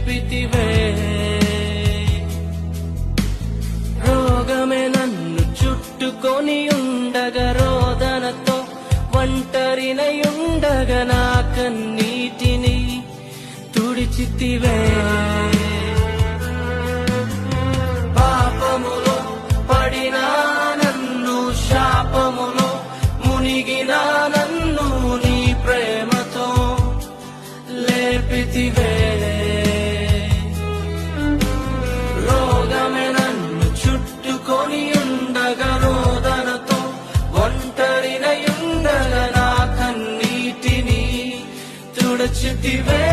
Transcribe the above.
లేపితివే. రోగమే నన్ను చుట్టుకొని ఉండగా, రోదనతో ఒంటరినయుండగా నా కన్నీటిని తుడిచితివే. పాపములో పడిన నన్ను, శాపములో మునిగిన నన్ను నీ ప్రేమతో లేపితివే. రోగమే నన్ను చుట్టుకొని ఉండగా, రోదనతో ఒంటరినయుండగా నా కన్నీటిని తుడిచితివే.